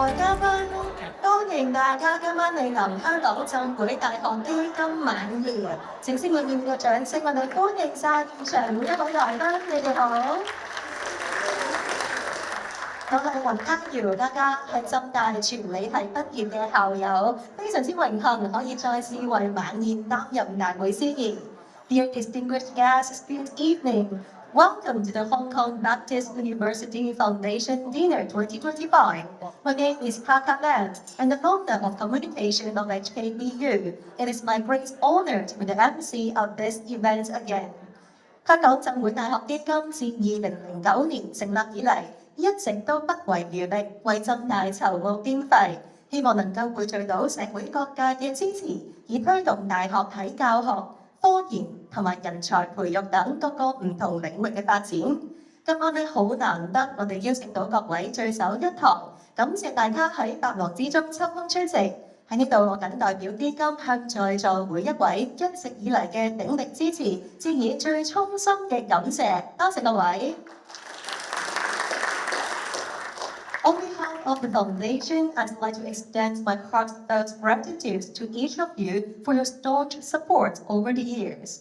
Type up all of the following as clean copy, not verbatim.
位嘉賓，歡迎大家今晚蒞臨香港浸會大學基金晚宴。請先用熱烈嘅掌聲，我哋歡迎晒現場每一位來賓，你哋好。我係林嘉瑤，大家係浸大傳理系畢業嘅校友，非常之榮幸可以再次為晚宴擔任大會司儀。Dear distinguished guests, good evening. Welcome to the Hong Kong Baptist University Foundation Dinner 2025. My name is Kaka Lam, and the founder of Communication of HKBU. It is my great honor to be the MC of this event again. 香港浸會大學基金自2009年成立以嚟，一直都不遺餘力為浸大籌募經費，希望能夠匯聚到社會各界嘅支持，以推動大學喺教學、科研同埋人才培育等各個唔同領域嘅發展。今晚好難得，我哋邀請到各位聚首一堂，感謝大家喺百忙之中抽空出席。喺呢度，我謹代表基金向在座每一位一直以嚟嘅鼎力支持，致以最衷心嘅感謝。多謝各位。On behalf of the foundation, I'd like to extend my heartfelt gratitude to each of you for your staunch support over the years.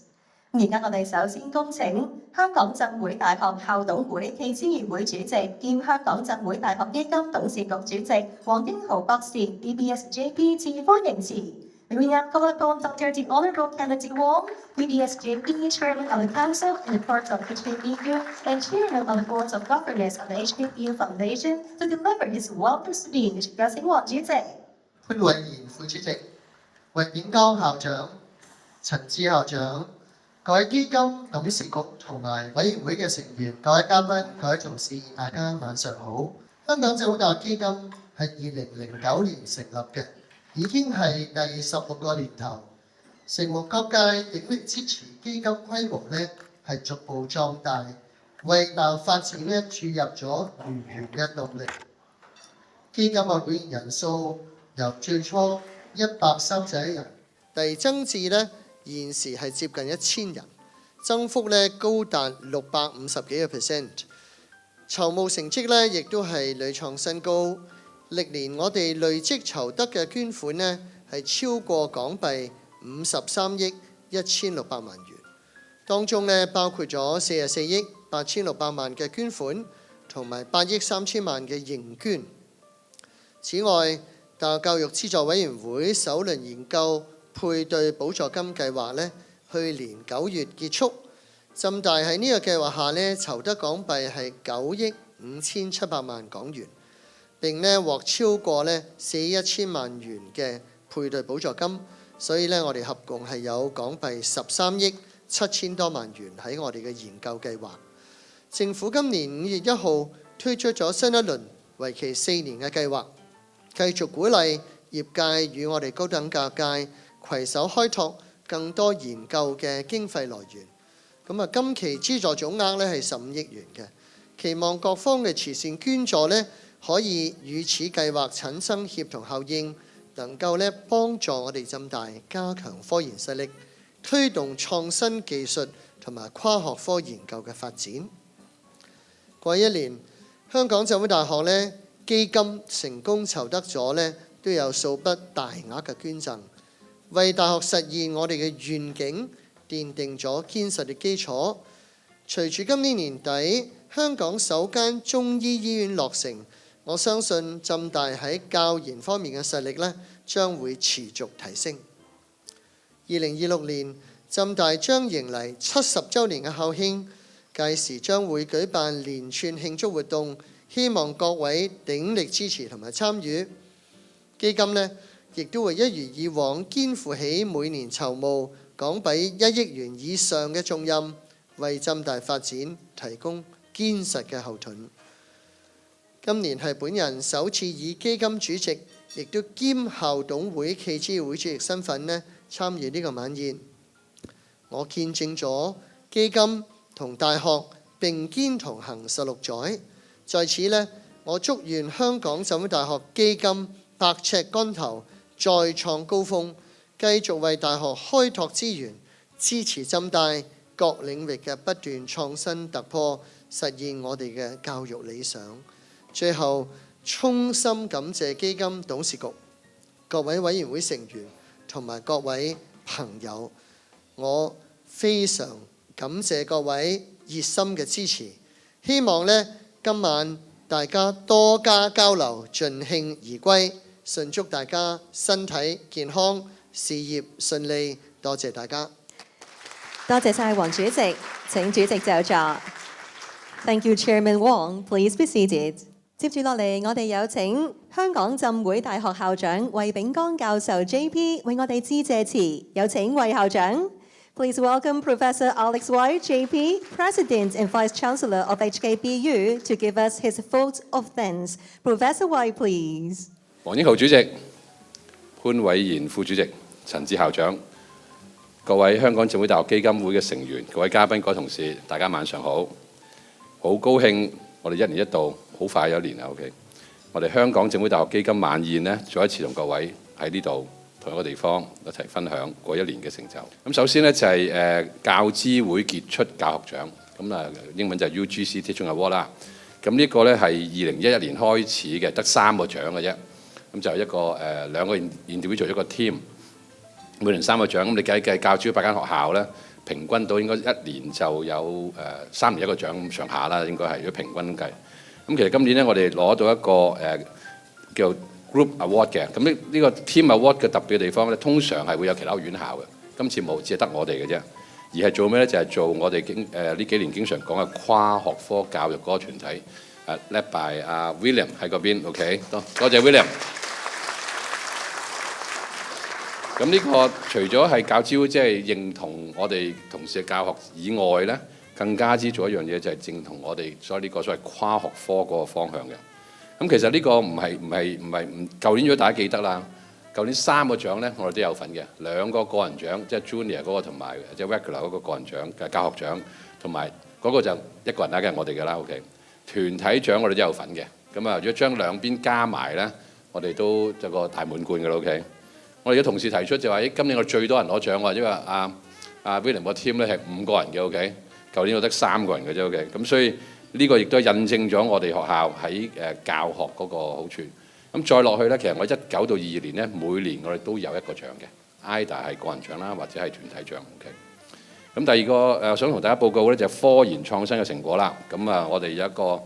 而家我哋首先恭請香港浸會大學校董會暨諮議會主席兼香港浸會大學基金董事局主席黃英豪博士 BBSJP 致歡迎辭。We have called upon Dr. The Honorable Kennedy Wong, BBSJP Chairman of the Council and the Board of HKBU and Chairman of the Board of Governors of the HKBU Foundation, to deliver his welcome speech. 有請黃主席。潘偉賢副主席、黃炳剛校長、陳志校長、各位基金董事局同埋委員會嘅成員、各位嘉賓、各位同事，大家晚上好。香港浸會大學基金係2009年成立嘅，已經係第16個年頭。承蒙各界鼎力支持，基金規模係逐步壯大，為大學發展注入咗源源嘅動力。基金嘅會員人數由最初131人，遞增至現時係接近1000人，增幅高達650幾個%。籌募成績亦都係屢創新高，歷年我哋累積籌得嘅捐款係超過港幣53億1600萬元，當中包括咗44億8600萬嘅捐款，同埋8億3000萬嘅認捐。此外，大學教育資助委員會首輪研究配對補助金計劃去年9月結束，浸大喺呢個計劃下籌得港幣係9億5700萬港元，並獲超過4億1000萬元嘅配對補助金，所以我哋合共係有港幣13億7000多萬元喺我哋嘅研究計劃。政府今年5月1號推出咗新一輪為期4年嘅計劃，繼續鼓勵業界與我哋高等教育界攜手開拓更多研究嘅經費來源。今期資助總額係15億元嘅，期望各方嘅慈善捐助可以與此計劃產生協同效應，能夠幫助我哋浸大加強科研實力，推動創新技術同埋跨學科研究嘅發展。過去1年，香港浸會大學基金成功籌得咗都有數筆大額嘅捐贈，為大學實現我哋嘅願景奠定咗堅實嘅基礎。隨住今年年底香港首間中醫醫院落成，我相信浸大喺教研方面嘅實力將會持續提升。2026年，浸大將迎嚟70週年嘅校慶，屆時將會舉辦連串慶祝活動，希望各位鼎力支持同埋參與。基金亦都會一如以往肩負起每年籌募港幣1億元以上嘅重任，為浸大發展提供堅實嘅後盾。今年係本人首次以基金主席，亦都兼校董會暨諮議會主席身份參與呢個晚宴。我見證咗基金同大學並肩同行16載，在此我祝願香港浸會大學基金百尺竿頭，再創高峰，繼續為大學開拓資源，支持浸大各領域嘅不斷創新突破，實現我哋嘅教育理想。最後，衷心感謝基金董事局、各位委員會成員同埋各位朋友，我非常感謝各位熱心嘅支持。希望呢，今晚大家多加交流，盡興而歸。順祝大家身體健康，事業順利。多謝大家。多謝晒黃主席，請主席就座。Thank you, Chairman Wong. Please be seated. 接住落嚟，我哋有請香港浸會大學校長衛炳江教授 JP 為我哋致謝詞。有請衛校長。Please welcome Professor Alex White, JP, President and Vice Chancellor of HKBU, to give us his vote of thanks. Professor White, please. 黃英豪主席、潘偉賢副主席、陳志校長、各位香港浸會大學基金會嘅成員、各位嘉賓、各位同事，大家晚上好。好高興我哋一年一度，好快有一年啦。OK， 我哋香港浸會大學基金晚宴呢，再一次同各位喺呢度同一個地方一齊分享過一年嘅成就。咁首先呢，就係教資會傑出教學獎，咁啊英文就係 UGC Teaching Award 啦。咁呢個呢，係2011年開始嘅，得3個獎嘅啫。咁就係一個兩個 individual 一個 team， 每年3個獎。咁你計教資會8間學校呢，平均到應該一年就有3年一個獎咁上下啦，應該係如果平均計。咁其實今年呢，我哋攞到一個叫 Group Award 嘅。咁呢個 Team Award 嘅特別嘅地方咧，通常係會有其他院校嘅，今次冇，只係得我哋嘅啫。而係做咩咧？就係做我哋呢幾年經常講嘅跨學科教育嗰個團體。led by 阿 William 喺嗰邊 ，OK， 多謝 William。咁呢個除咗係教資會即係認同我哋同事嘅教學以外咧，更加之做一樣嘢就係認同我哋所謂跨學科嗰個方向嘅。咁其實呢個唔係舊年如果大家記得啦，舊年3個獎咧我哋都有份嘅，2個個人獎，即係 Junior 嗰個同埋即係 Regular 嗰個個人獎嘅教學獎，同埋嗰個就一個人啦，梗係我哋嘅啦 ，OK。團體獎我哋都有份嘅，咁啊，如果將兩邊加埋咧，我哋都有個大滿貫嘅啦 ，OK。我哋嘅同事提出就話：今年我最多人攞獎喎，因為阿 William 個 team 咧係5個人嘅 OK， 舊年我得3個人嘅啫 OK。咁所以呢個亦都印證咗我哋學校喺教學嗰個好處。咁再落去咧，其實我19到22年咧，每年我哋都有一個獎嘅 ，either 係個人獎啦，或者係團體獎 OK。咁第二個想同大家報告咧就係科研創新嘅成果啦。咁啊，我哋有一個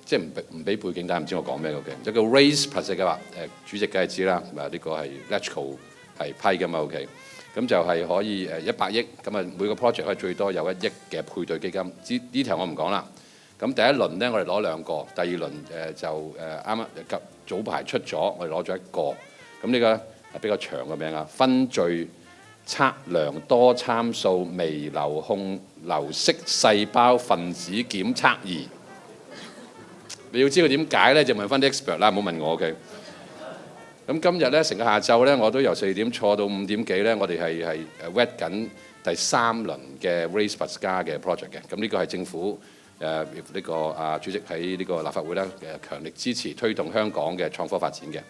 即係唔俾背景，大家唔知我講咩嘅。一個 Race Plus 嘅話，主席梗係知啦。呢個係 Electrical 係批嘅嘛 OK。咁就係可以100億，咁啊每個 project 可以最多有1億嘅配對基金。呢條我唔講啦。咁第一輪咧我哋攞2個，第二輪就啱早排出咗，我哋攞咗1個。咁呢個係比較長嘅名啊，分序測量多參數微流控流式細胞分子檢測儀。你要知道點解咧，就問翻啲 expert 啦，唔好問我嘅。咁今日咧成個下晝咧，我都由4點坐到5點幾咧，我哋係wet 緊第3輪嘅 Race Plus 加嘅 project 嘅。咁呢個係政府呢個主席喺呢個立法會咧強力支持推動香港嘅創科發展嘅。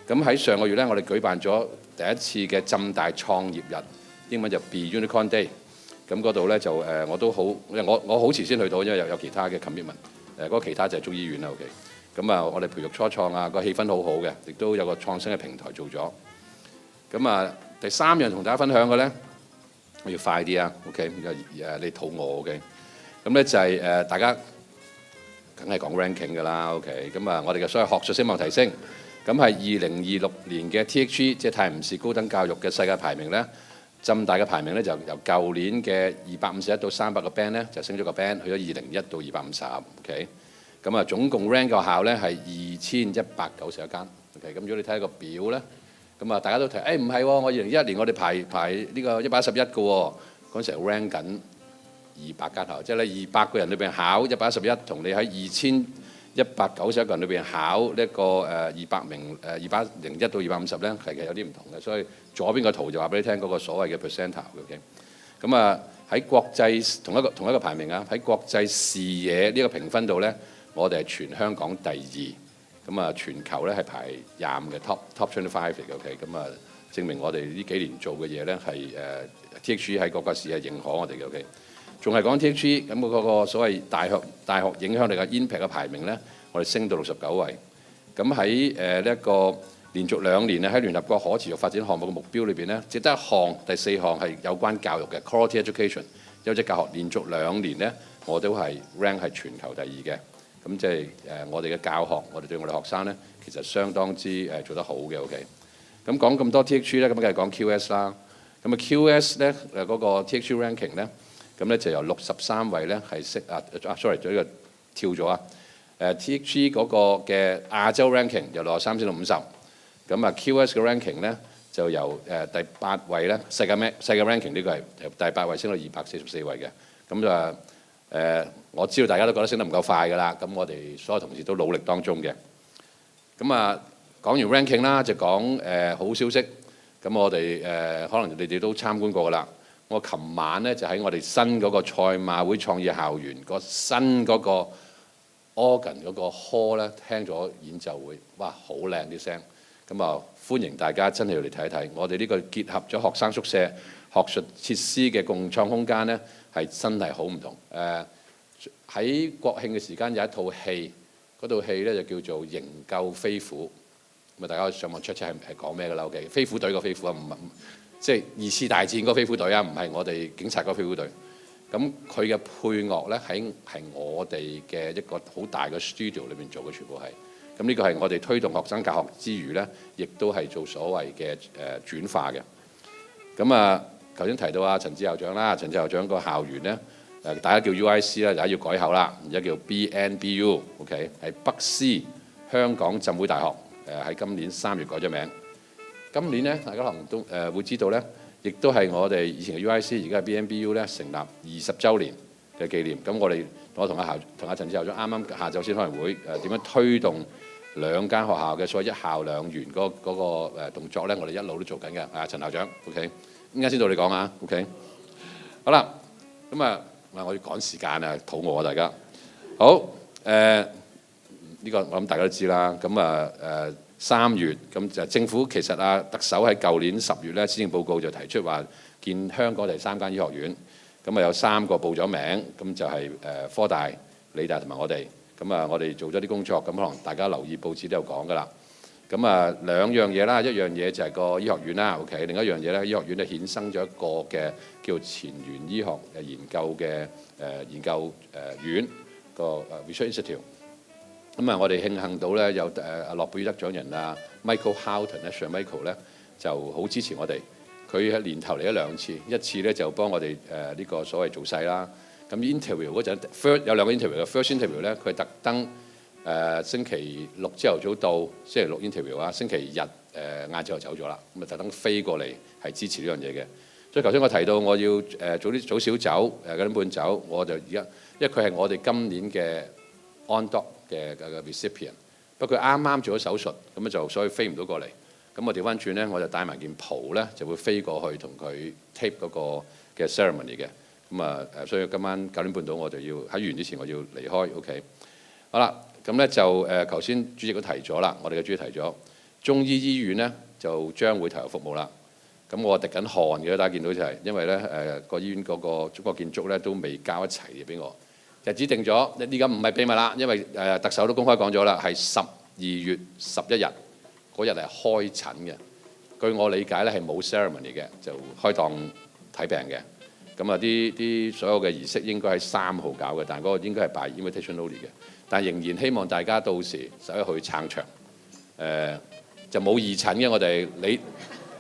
咁喺上個月咧，我哋舉辦咗第一次嘅浸大創業日，英文就 Be Unicorn Day。咁嗰度咧就我都好，我好遲先去到，因為有其他嘅 commitment。嗰個其他就係中醫院啦 OK。咁啊，我哋培育初創啊，個氣氛好好嘅，亦都有個創新嘅平台做咗。咁啊，第3樣同大家分享嘅咧，我要快啲啊 OK。你肚餓 OK。咁咧就係大家梗係講 ranking 㗎啦 OK。咁啊，我哋嘅所謂學術聲望提升。咁係2026年嘅 THE， 即係泰晤士高等教育嘅世界排名咧，浸大嘅排名咧就由舊年嘅251到300個 band 咧，就升咗個 band，去咗201到250 OK。咁啊，總共 rank 嘅學校咧係2191間 OK。咁如果你睇個表咧，咁啊大家都提，唔係喎，我2011年我哋排呢個111嘅喎，嗰陣時 rank 緊200間學校，即係咧200個人裏邊考111，同你喺2191個人裏邊考呢個201到250咧，其實有啲唔同嘅，所以左邊個圖就話俾你聽嗰個所謂嘅 percentile OK。咁啊喺國際同一個排名啊，喺國際視野呢個評分度咧，我哋係全香港第2，咁啊全球咧係排25嘅 top 25嚟嘅 OK。咁啊證明我哋呢幾年做嘅嘢咧係THE 喺各個市係認可我哋嘅 OK。仲係講 THE， 咁嗰個所謂大學影響力嘅 impact 嘅排名咧，我哋升到69位。咁喺呢一個連續2年咧，喺聯合國可持續發展項目嘅目標裏邊咧，只得一項第4項係有關教育嘅 quality education 優質教學，連續2年咧我都係 rank 係全球第2嘅。咁即係我哋嘅教學，我哋對我哋學生咧其實相當之做得好嘅。OK。咁講咁多 THG 咧，咁梗係講 QS 啦。咁啊 QS 咧嗰個 THG ranking 咧，咁咧就由63位咧係sorry， 呢個跳咗啊。THG 嗰個嘅亞洲 ranking 由63升到50，咁啊 QS 嘅 ranking 咧就由第8位咧世界 ranking 呢個係由第8位升到244位嘅。咁就我知道大家都覺得升得唔夠快㗎啦，咁我哋所有同事都努力當中嘅。咁啊講完 ranking 啦，就講好消息。咁我哋可能你哋都參觀過㗎啦。我琴晚咧就喺我哋新嗰個賽馬會創意校園個新嗰個 organ 嗰個 hall 咧聽咗演奏會，哇好靚啲聲。咁啊歡迎大家真係要嚟睇一睇。我哋呢個結合咗學生宿舍、學術設施嘅共創空間咧，係真係好唔同。喺國慶嘅時間有一套戲，嗰套戲咧就叫做《營救飛虎》。咁啊大家上網 check 係講咩㗎啦 ？OK， 飛虎隊個飛虎啊，唔係即係2次大戰嗰個飛虎隊啊，唔係我哋警察嗰個飛虎隊。咁佢嘅配樂咧係我哋嘅一個好大嘅 studio 裏邊做嘅，全部係。咁呢個係我哋推動學生教學之餘咧，亦都係做所謂嘅轉化嘅。咁啊，頭先提到啊陳志校長啦，陳志校長個校園咧大家叫 UIC 啦，大家要改口啦，而家叫 BNBU，OK， 係北師香港浸會大學。喺今年3月改咗名。今年咧，大家可能都會知道咧，亦都係我哋以前嘅 UIC， 而家係 BNBU 咧成立20週年嘅紀念。咁我同阿陳志校長啱啱下晝先開完會，點樣推動2間學校嘅所謂1校2園嗰個動作咧，我哋一路都做緊嘅。啊，陳校長 ，OK， 依家先到你講啊 ，OK。好啦，咁啊，我要趕時間啊，肚餓啊，大家。好，呢個我諗大家都知啦。咁啊3月咁就政府其實特首喺舊年10月咧施政報告就提出話建香港第3間醫學院。咁啊有3個報咗名，咁就係科大、理大同埋我哋。咁啊我哋做咗啲工作，咁可能大家留意報紙都有講㗎啦。咁啊2樣嘢啦，一樣嘢就係個醫學院啦 ，OK。另一樣嘢咧，醫學院咧衍生咗一個嘅叫前沿醫學研究嘅研究院個Research Institute。咁啊，我哋慶幸到咧有諾貝爾得獎人Michael Houghton 咧 ，Sir Michael 咧就好支持我哋。佢喺年頭嚟咗2次，一次咧就幫我哋呢個所謂做細啦。咁 interview 嗰陣有2個 interview 嘅 first interview 咧，佢特登星期6朝頭早到，星期6 interview 啊，星期日晏晝就走咗啦。咁啊特登飛過嚟係支持呢樣嘢嘅。所以頭先我提到我要早少走9點半走，我就而家因為佢係我哋今年嘅 on doc 嘅 recipient， 不過佢啱啱做咗手術，咁就所以飛唔到過嚟。咁我調翻轉咧，我就帶埋件袍咧，就會飛過去同佢 tape 嗰個嘅 ceremony 嘅。咁啊所以今晚9點半到我就要喺完之前我要離開。OK， 好啦，咁咧就頭先主席都提咗啦，我哋嘅主席提咗中醫醫院咧就將會投入服務啦。咁我滴緊汗嘅，大家見到就係因為咧個醫院嗰個中國建築咧都未交一齊嘅俾我。日子定咗，呢個唔係秘密啦，因為特首都公開講咗啦，係12月11日嗰日係開診嘅。據我理解咧係冇 ceremony 嘅，就開檔睇病嘅。咁啊啲所有嘅儀式應該喺3號搞嘅，但係嗰個應該係 by invitation only 嘅。但係仍然希望大家到時11號去撐場。就冇義診嘅，我哋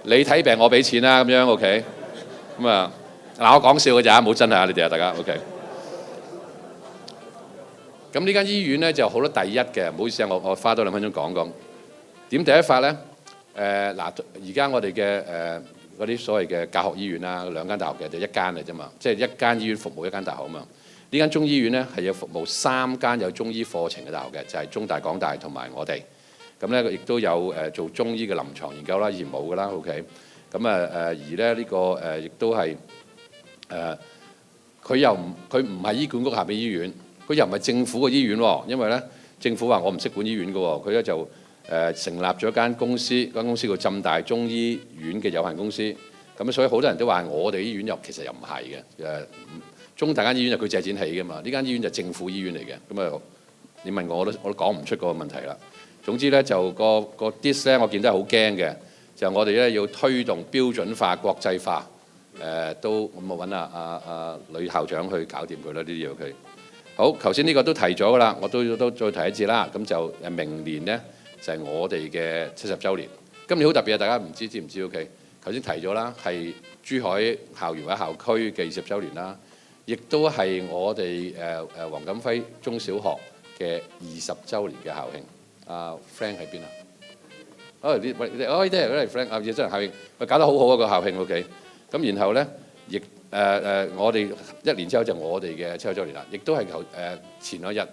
你睇病我俾錢啦，咁樣 OK。咁啊嗱，我講笑嘅咋，冇真係啊，你哋啊大家 OK。咁呢間醫院咧就好多第一嘅，唔好意思啊，我花多2分鐘講講點第一法咧。嗱，而家我哋嘅嗰啲所謂嘅教學醫院啦，2間大學嘅就1間嚟啫嘛，即係1間醫院服務1間大學啊嘛。呢間中醫院咧係有服務3間有中醫課程嘅大學嘅，就係中大、港大同埋我哋。咁咧亦都有做中醫嘅臨床研究啦，以前冇㗎啦 ，OK。咁而咧呢個亦都係佢唔係醫管局下邊醫院。佢又唔係政府嘅醫院喎，因為咧政府話我唔識管醫院嘅喎，佢咧就成立咗間公司，間公司叫浸大中醫院嘅有限公司。咁所以好多人都話我哋醫院其實又唔係嘅。中大間醫院就佢借錢起嘅嘛，呢間醫院就政府醫院嚟嘅。咁啊你問我都講唔出嗰個問題啦。總之咧就個 dis 咧，我見得係好驚嘅，就我哋咧要推動標準化、國際化，都咁我揾女校長去搞掂佢啦，呢啲嘢佢。好，頭先呢個都提咗噶啦，我都再提一次啦。咁就明年呢，就係我哋嘅70週年。今年好特別啊！大家唔知唔知 ？OK， 頭先提咗啦，係珠海校園或者校區嘅20週年啦，亦都係我哋黃錦輝中小學嘅20週年嘅校慶。Frank 喺邊啊？哦，呢啲係 Frank 20週年校慶，佢搞得好好啊個校慶 OK。咁然後咧，亦我哋1年之後就我哋嘅70週年啦，亦都係前兩日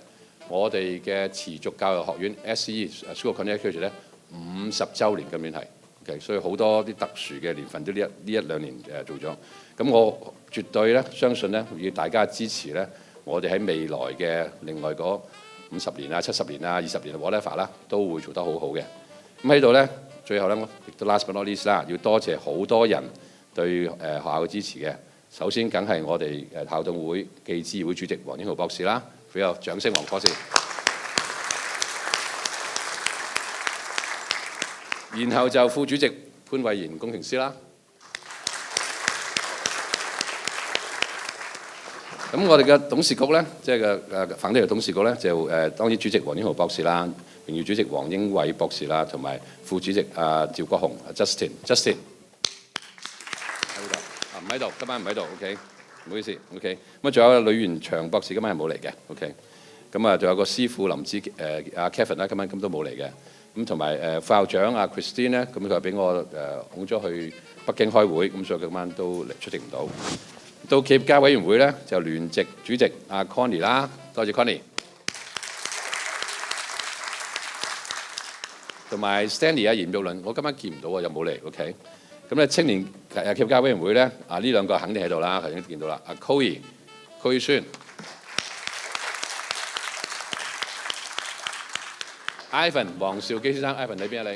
我哋嘅持續教育學院 SE School of Continuing Education 咧50週年，今年係 OK， 所以好多啲特殊嘅年份都呢一兩年做咗。咁我絕對咧相信咧，要大家支持咧，我哋喺未來嘅另外嗰50年啊、70年啊、20年 whatever 啦，都會做得好好嘅。咁喺度咧，最後咧，我亦都 last but not least 啦，要多謝好多人對學校嘅支持嘅。首先梗係我哋校董會暨諮議會主席黃英豪博士啦，俾個掌聲黃博士。然後就副主席潘慧賢工程師啦。咁我哋嘅董事局咧，即係反對嘅董事局咧，就當然主席黃英豪博士啦，榮譽主席黃英偉博士啦，同埋副主席趙國雄 Justin。唔喺度，今晚唔喺度 ，OK， 唔好意思 ，OK。咁仲有呂元祥博士今晚係冇嚟嘅 ，OK。咁仲有個師傅林子Kevin 啦，今晚都冇嚟嘅。咁同埋副校長Christine 咧，咁佢俾我拱咗去北京開會，咁所以今晚都出席唔到。到企業家委員會咧，就聯席主席Connie 啦，多謝 Connie。同埋 Stanley 嚴玉麟，我今晚見唔到啊，有冇嚟 ？OK。咁咧青年企業家委員會咧，呢兩個肯定喺度啦，頭先見到啦。Coy 孫 ，Ivan 黃兆基先生 ，Ivan 喺邊啊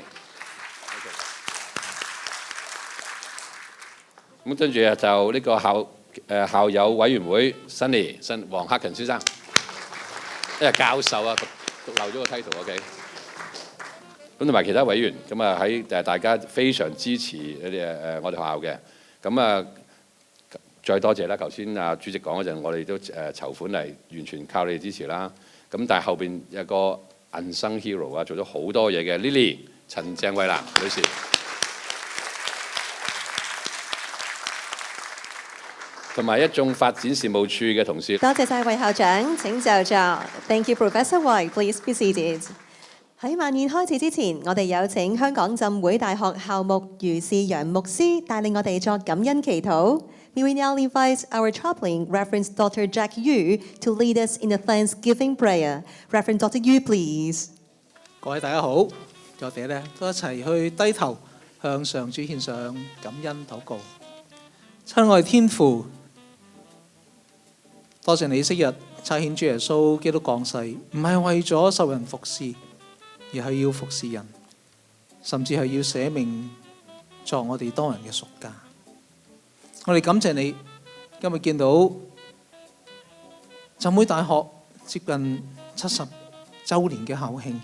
你？咁跟住就呢個校友委員會 Sunny 黃克勤先生，因為教授啊，讀漏咗個 title OK。咁同埋其他委員，咁喺大家非常支持我哋學校嘅，咁再多謝啦。頭先主席講嗰陣，我哋都籌款嚟完全靠你哋支持啦。咁但係後邊有個 unsung hero 做咗好多嘢嘅 Lily 陳鄭慧蘭女士，同埋一眾發展事務處嘅同事。多謝晒魏校長，請就座。Thank you, Professor White. Please be seated. 喺晚宴開始之前，我哋有請香港浸會大學校牧余士陽牧師帶領我哋作感恩祈禱。May we now invite our chaplain, Reverend Dr. Jack Yu, to lead us in a Thanksgiving prayer. Reverend Dr. Yu, please. 各位大家好，我哋咧都一齊去低頭向上主獻上感恩禱告。親愛天父，多謝你昔日差遣主耶穌基督降世，唔係為咗受人服侍，而係要服侍人，甚至係要捨命作我哋當人嘅贖價。我哋感謝你，今日見到浸會大學接近70週年嘅校慶，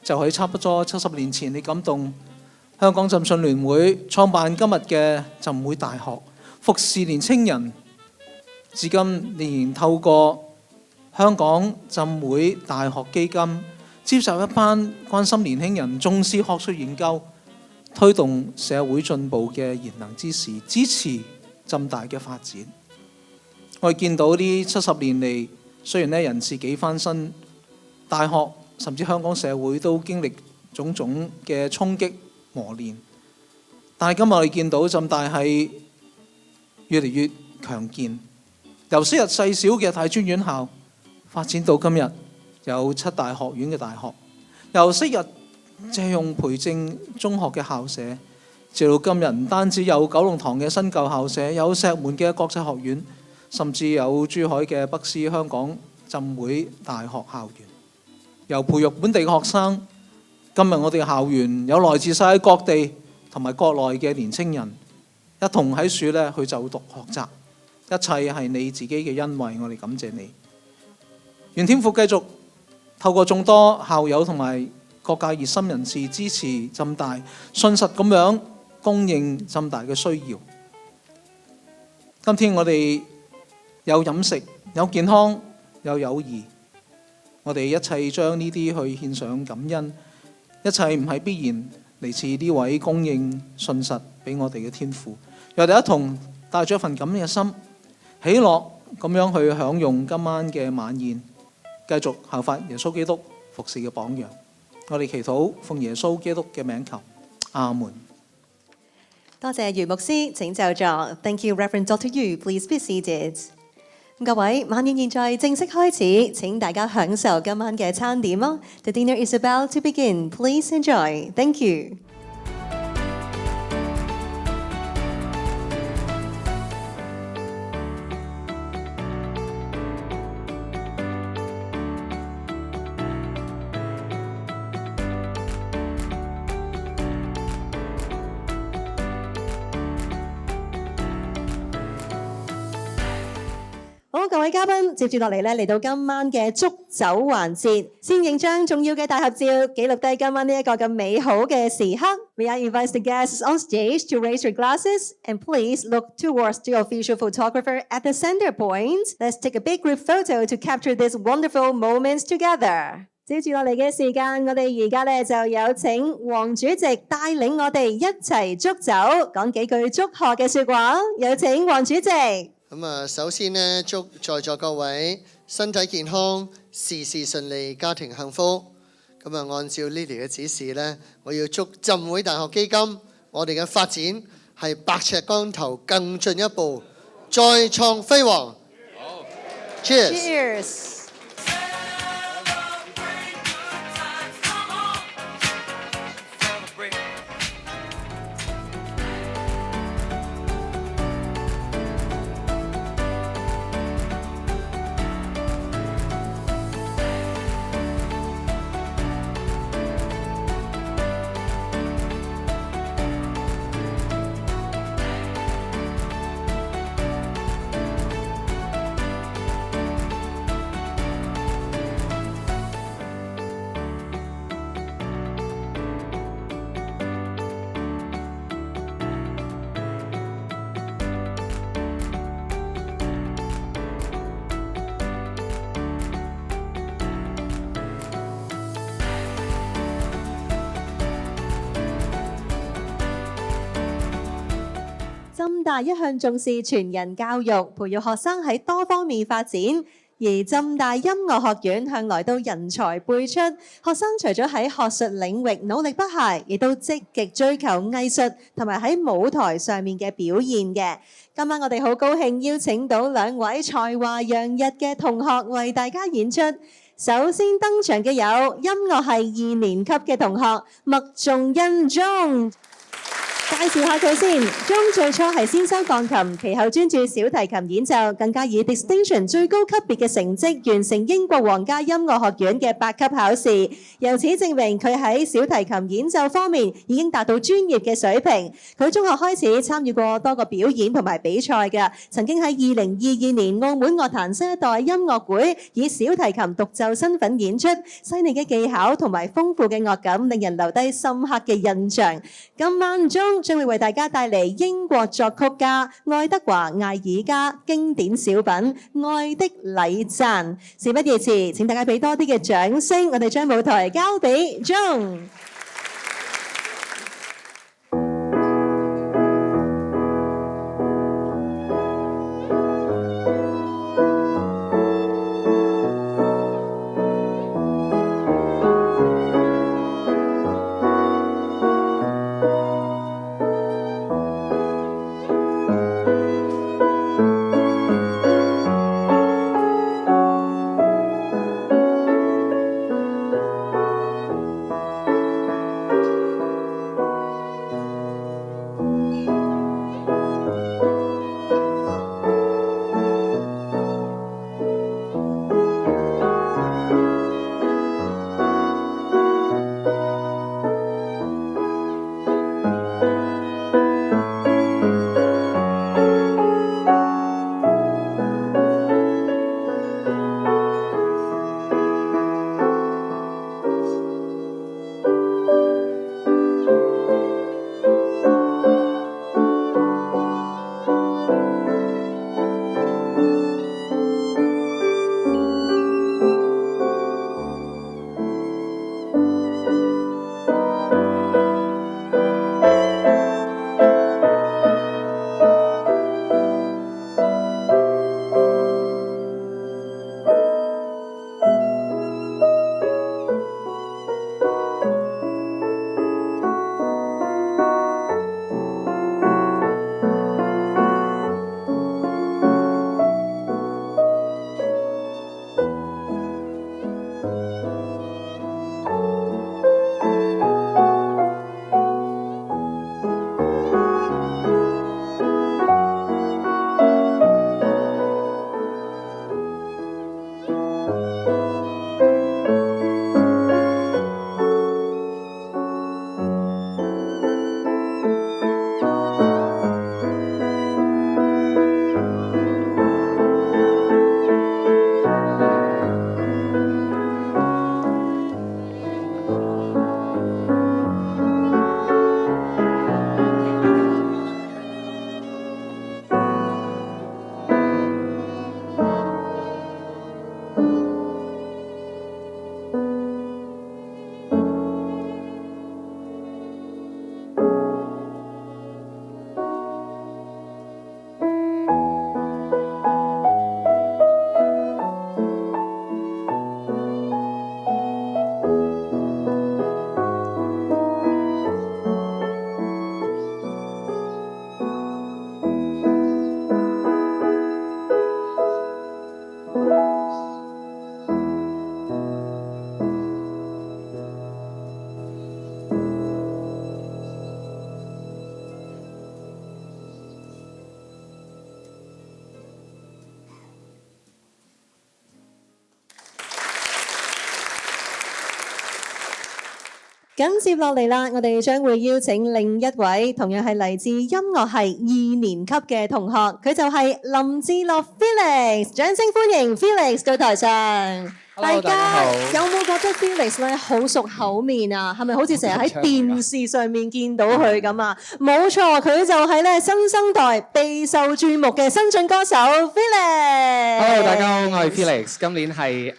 就喺差不多70年前，你感動香港浸信聯會創辦今日嘅浸會大學，服侍年青人，至今仍然透過香港浸會大學基金，接受一班關心年輕人、重視學術研究、推動社會進步嘅賢能之士，支持浸大嘅發展。我哋見到呢70年嚟，雖然人事幾翻身，大學甚至香港社會都經歷種種嘅衝擊磨練，但係今日我哋見到浸大係越嚟越強健，由昔日細小嘅大專院校發展到今日有7大學院嘅大學，由昔日借用培正中學嘅校舍，直到今日唔單止有九龍塘嘅新舊校舍，有石門嘅國際學院，甚至有珠海嘅北師香港浸會大學校園。由培育本地嘅學生，今日我哋嘅校園有來自世界各地同埋國內嘅年青人一同喺處去就讀學習，一切係你自己嘅恩惠，我哋感謝你。願天父繼續透過眾多校友同埋各界熱心人士支持浸大，信實咁樣供應浸大嘅需要。今天我哋有飲食、有健康、有友誼，我哋一切將呢啲去獻上感恩，一切唔係必然嚟自呢位供應信實俾我哋嘅天父。讓我哋一同帶咗一份感恩嘅心，喜樂咁樣去享用今晚嘅晚宴，繼續效法耶穌基督服侍嘅榜樣。我哋祈禱奉耶穌基督嘅名求，阿門。多謝余牧師，請就座。Thank you, Reverend Dr. Yu. Please be seated. 各位，晚宴現在正式開始，請大家享受今晚嘅餐點咯。The dinner is about to begin. Please enjoy. Thank you. 好，各位嘉賓，接住落嚟咧，嚟到今晚嘅祝酒環節，先影張重要嘅大合照，記錄低今晚呢一個咁美好嘅時刻。May I invite the guests on stage to raise your glasses and please look towards the official photographer at the center point. Let's take a big group photo to capture these wonderful moments together. 接住落嚟嘅時間，我哋而家咧就有請黃主席帶領我哋一齊祝酒，講幾句祝賀嘅説話。有請黃主席。首先呢，祝在座各位身體健康，事事順利，家庭幸福。按照 Lily 嘅指示呢，我要祝浸會大學基金我哋嘅發展係百尺竿頭更進一步，再創輝煌。好 ，Cheers！浸大一向重視全人教育，培育學生喺多方面發展。而浸大音樂學院向來都人才輩出，學生除咗喺學術領域努力不懈，亦都積極追求藝術同埋喺舞台上面嘅表現嘅。今晚我哋好高興邀請到兩位才華洋溢嘅同學為大家演出。首先登場嘅有音樂系2年級嘅同學麥仲恩 John。介紹下佢先。John 最初係先修鋼琴，其後專注小提琴演奏，更加以 Distinction 最高級別嘅成績完成英國皇家音樂學院嘅8級考試，由此證明佢喺小提琴演奏方面已經達到專業嘅水平。佢中學開始參與過多個表演同埋比賽嘅，曾經喺2022年澳門樂壇新一代音樂會以小提琴獨奏身份演出，細膩嘅技巧同埋豐富嘅樂感令人留低深刻嘅印象。今晚John將會為大家帶嚟英國作曲家愛德華艾爾加經典小品《愛的禮讚》。事不宜遲，請大家俾多啲嘅掌聲，我哋將舞台交俾John。緊接落嚟啦，我哋將會邀請另一位同樣係嚟自音樂系2年級嘅同學，佢就係林志樂 Felix， 掌聲歡迎 Felix 到台上。Hello， 大家好。有冇覺得 Felix 咧好熟口面啊？係咪好似成日喺電視上面見到佢咁啊？冇錯，佢就係咧新生代備受注目嘅新晉歌手 Felix。Hello， 大家好，我係 Felix， 今年係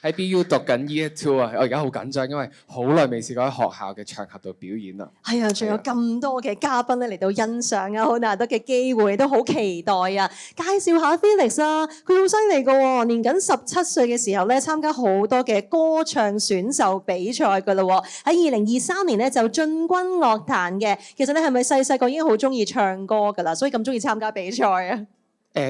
喺 BU 讀緊 Year 2啊！我而家好緊張，因為好耐未試過喺學校嘅場合度表演啦。係啊，仲有咁多嘅嘉賓咧嚟到欣賞啊，好難得嘅機會，都好期待啊！介紹下 Felix 啊，佢好犀利㗎喎，年僅17歲嘅時候咧，參加好多嘅歌唱選秀比賽㗎啦喎。喺2023年咧就進軍樂壇嘅。其實你係咪細細個已經好中意唱歌㗎啦？所以咁中意參加比賽啊？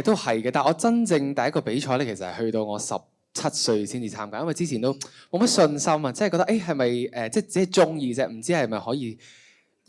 都係嘅，但我真正第一個比賽咧，其實係去到我17歲先至參加，因為之前都冇乜信心啊，即係覺得係咪即係只係中意啫，唔知係咪可以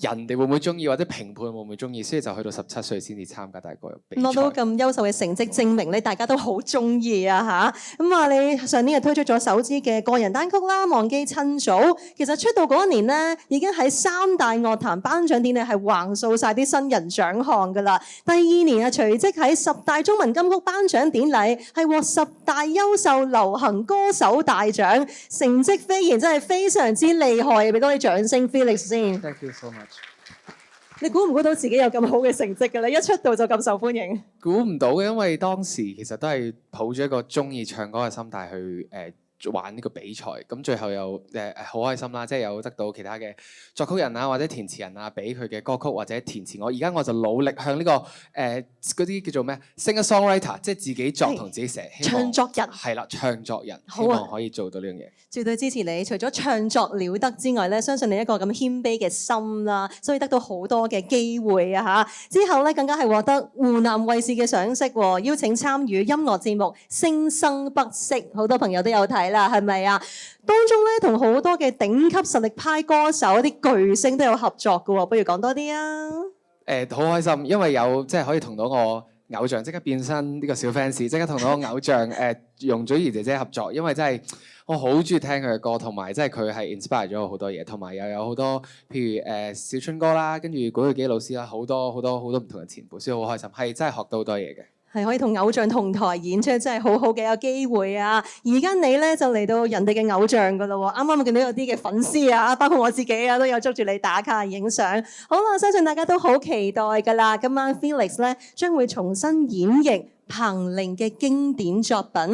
人哋會唔會中意，或者評判會唔會中意，所以就去到17歲先至參加第一個比賽。攞到咁優秀嘅成績，證明咧大家都好中意啊嚇！咁啊，你上年又推出咗首支嘅個人單曲啦，《忘記趁早》。其實出道嗰一年咧，已經喺3大樂壇頒獎典禮係橫掃晒啲新人獎項㗎啦。第2年啊，隨即喺10大中文金曲頒獎典禮係獲10大優秀流行歌手大獎，成績飛然真係非常之厲害，俾多啲掌聲 Felix 先。Thank you so much。你估唔估到自己有咁好嘅成績㗎咧？一出道就咁受歡迎。估唔到嘅，因為當時其實都係抱住一個中意唱歌嘅心態去玩呢個比賽，咁最後又好開心啦，即係有得到其他嘅作曲人啊或者填詞人啊俾佢嘅歌曲或者填詞我，而家我就努力向呢個嗰啲叫做咩 singer-songwriter， 即係自己作同自己寫，唱作人係啦，唱作人，好啊，希望可以做到呢樣嘢。絕對支持你，除咗唱作了得之外咧，相信你一個咁謙卑嘅心啦，所以得到好多嘅機會啊嚇！之後咧更加係獲得湖南衛視嘅賞識喎，邀請參與音樂節目《聲生不息》，好多朋友都有睇啦，係咪啊？當中咧同好多嘅頂級實力派歌手、一啲巨星都有合作嘅喎，不如講多啲啊！好開心，因為有即係可以同到我偶像即刻變身呢個小 fans， 即刻同到我偶像容祖兒姐姐合作，因為真係我好中意聽佢嘅歌，同埋即係佢係 inspire 咗我好多嘢，同埋又有好多譬如小春哥啦，跟住古巨基老師啦，好多唔同嘅前輩，所以好開心，係真係學到好多嘢嘅。係可以同偶像同台演出，真係好好嘅一個機會啊！而家你咧就嚟到人哋嘅偶像噶啦喎，啱啱見到有啲嘅粉絲啊，包括我自己啊，都有捉住你打卡影相。好啦，相信大家都好期待噶啦。今晚 Felix 咧將會重新演繹彭羚嘅經典作品《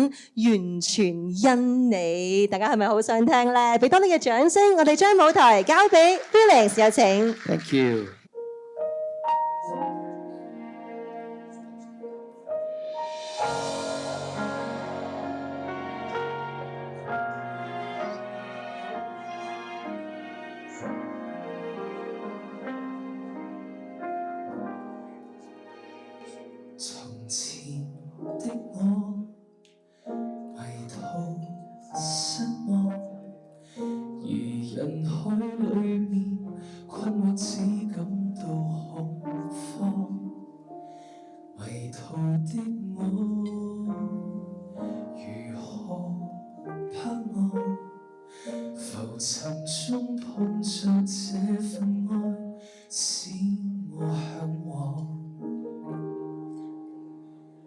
完全因你》，大家係咪好想聽咧？俾多啲嘅掌聲，我哋將舞台交俾 Felix，有請。Thank you。從前的我迷途失望，如人海裏面困惑，只感到恐慌。迷途的我如何渴望，浮沉中碰着這份愛，使我向往。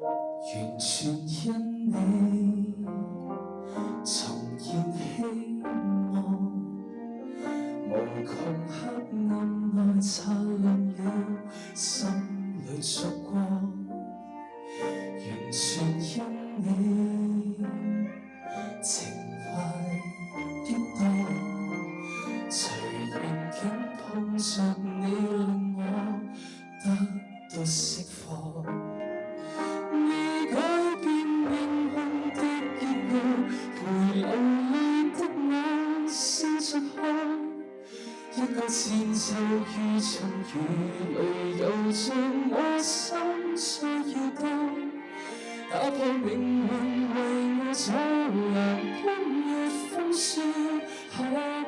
完全因你重燃希望，無窮黑暗內擦亮了心裏燭光。完全因你情懷激盪，隨緣境碰着你令我得到釋放。你改變命運的結局，陪流淚的我笑着看，一個前奏如塵如淚，又像我心需要當。打破命運為我阻攔，今日風雪下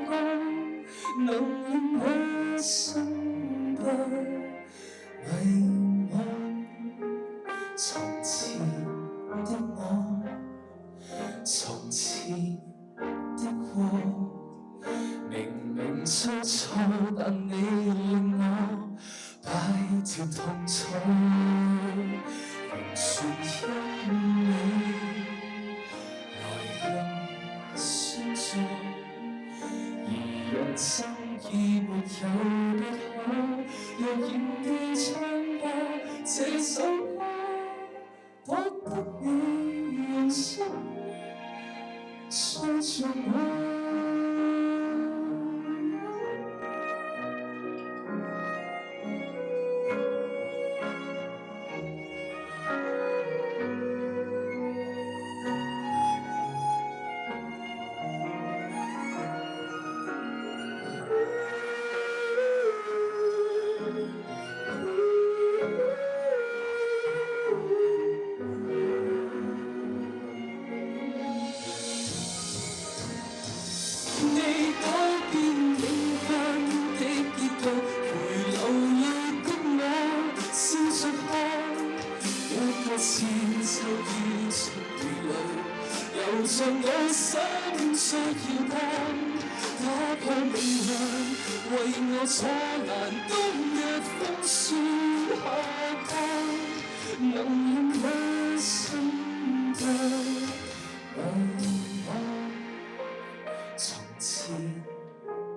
降，能令我心不迷茫。從前的我，從前的我，明明出錯，但你令我擺脫痛楚。完全因你來日相助，而人生已沒有別可，若然地唱吧這首歌，多得你用心栽種我。前奏已出如淚，又像我心需要當。打破命運為我阻攔，冬日風雪下降，能令我心不迷茫。從前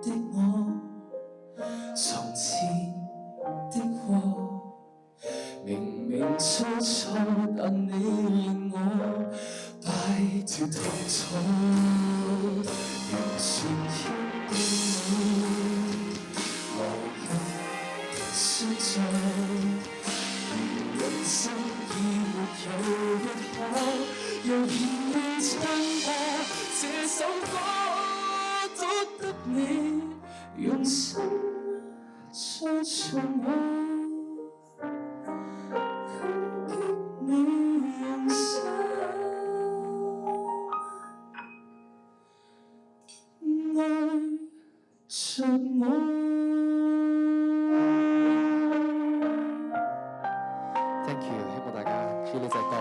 的我，從前的我。明明出錯，但你令我擺脫痛楚。完全因你來日相助，而人生已沒有別可，又然地唱吧這首歌，多得你用心栽種我。Thank you， 希望大家中意呢隻歌。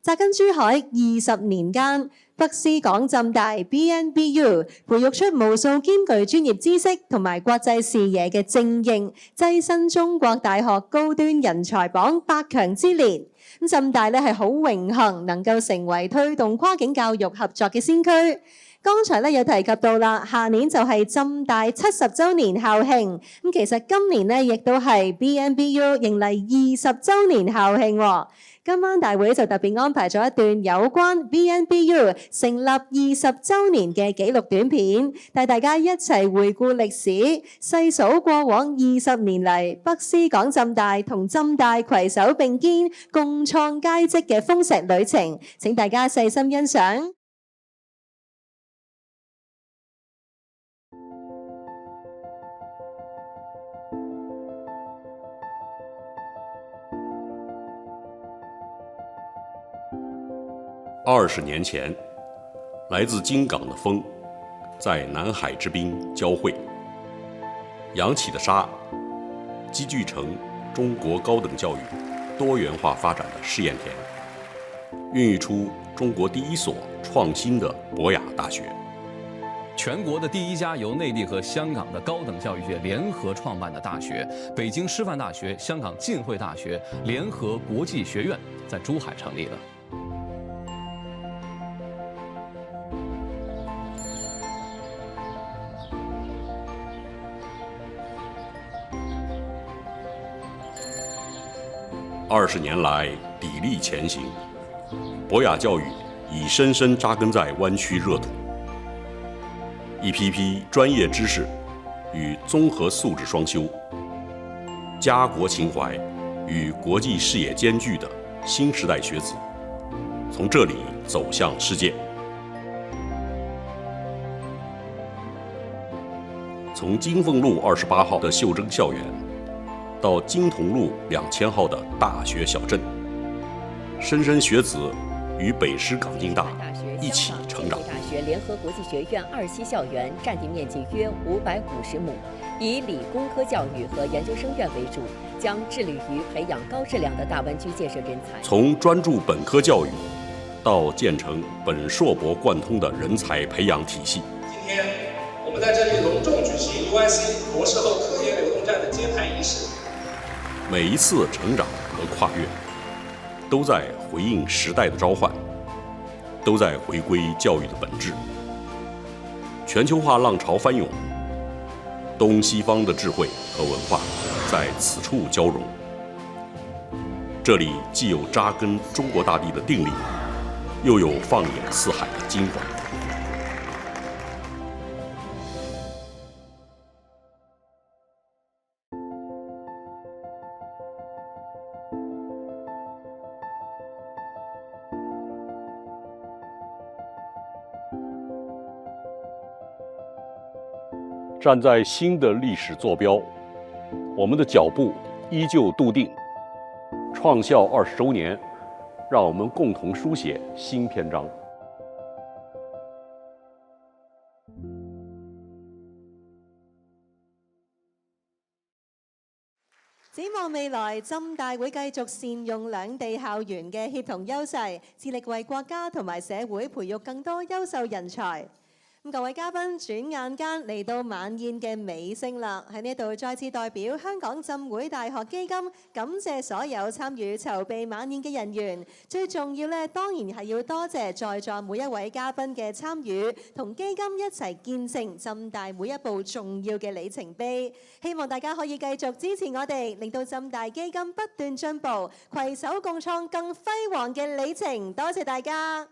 扎根珠海20年間，北師港浸大 BNBU 培育出無數兼具專業知識同埋國際視野嘅精英，躋身中國大學高端人才榜8強之列。咁浸大咧係好榮幸能夠成為推動跨境教育合作嘅先驅。剛才咧有提及到啦，下年就係浸大70週年校慶，咁其實今年咧亦都係 BNBU 迎嚟20週年校慶喎。今晚大會就特別安排咗一段有關 BNBU 成立20週年嘅紀錄短片，帶大家一齊回顧歷史，細數過往20年嚟北師港浸大同浸大攜手並肩，共創佳績嘅豐碩旅程。請大家細心欣賞。20年前，來自京港的風，在南海之濱交匯，揚起的沙積聚成中国高等教育多元化发展的试验田，孕育出中国第一所创新的博雅大学。全国的第一家由内地和香港的高等教育界联合创办的大学——北京师范大学、香港浸会大学联合国际学院，在珠海成立了。20年来砥砺前行，博雅教育已深深扎根在湾区热土。一批批专业知识与综合素质双修、家国情怀与国际视野兼具的新时代学子，从这里走向世界。从金凤路28号的袖珍校园，到金桐路2000号的大学小镇，莘莘学子与北师港京大一起成长。大学联合国际学院2期校园占地面积约550亩，以理工科教育和研究生院为主，将致力于培养高质量的大湾区建设人才。从专注本科教育，到建成本硕博贯通的人才培养体系。今天我们在这里隆重举行 UIC 博士后科研流动站的揭牌仪式。每一次成长和跨越，都在回应时代的召唤，都在回归教育的本质。全球化浪潮翻涌，东西方的智慧和文化在此处交融。这里既有扎根中国大地的定力，又有放眼四海的襟怀。站在新的历史坐标，我们的脚步依旧笃定。创校20周年，让我们共同书写新篇章。展望未來，浸大會繼續善用兩地校園嘅協同優勢，致力為國家同埋社會培育更多優秀人才。各位嘉賓，轉眼間嚟到晚宴嘅尾聲啦！喺呢度再次代表香港浸會大學基金，感謝所有參與籌備晚宴嘅人員。最重要咧，當然係要多謝在座每一位嘉賓嘅參與，同基金一齊見證浸大每一步重要嘅里程碑。希望大家可以繼續支持我哋，令到浸大基金不斷進步，攜手共創更輝煌嘅里程。多謝大家！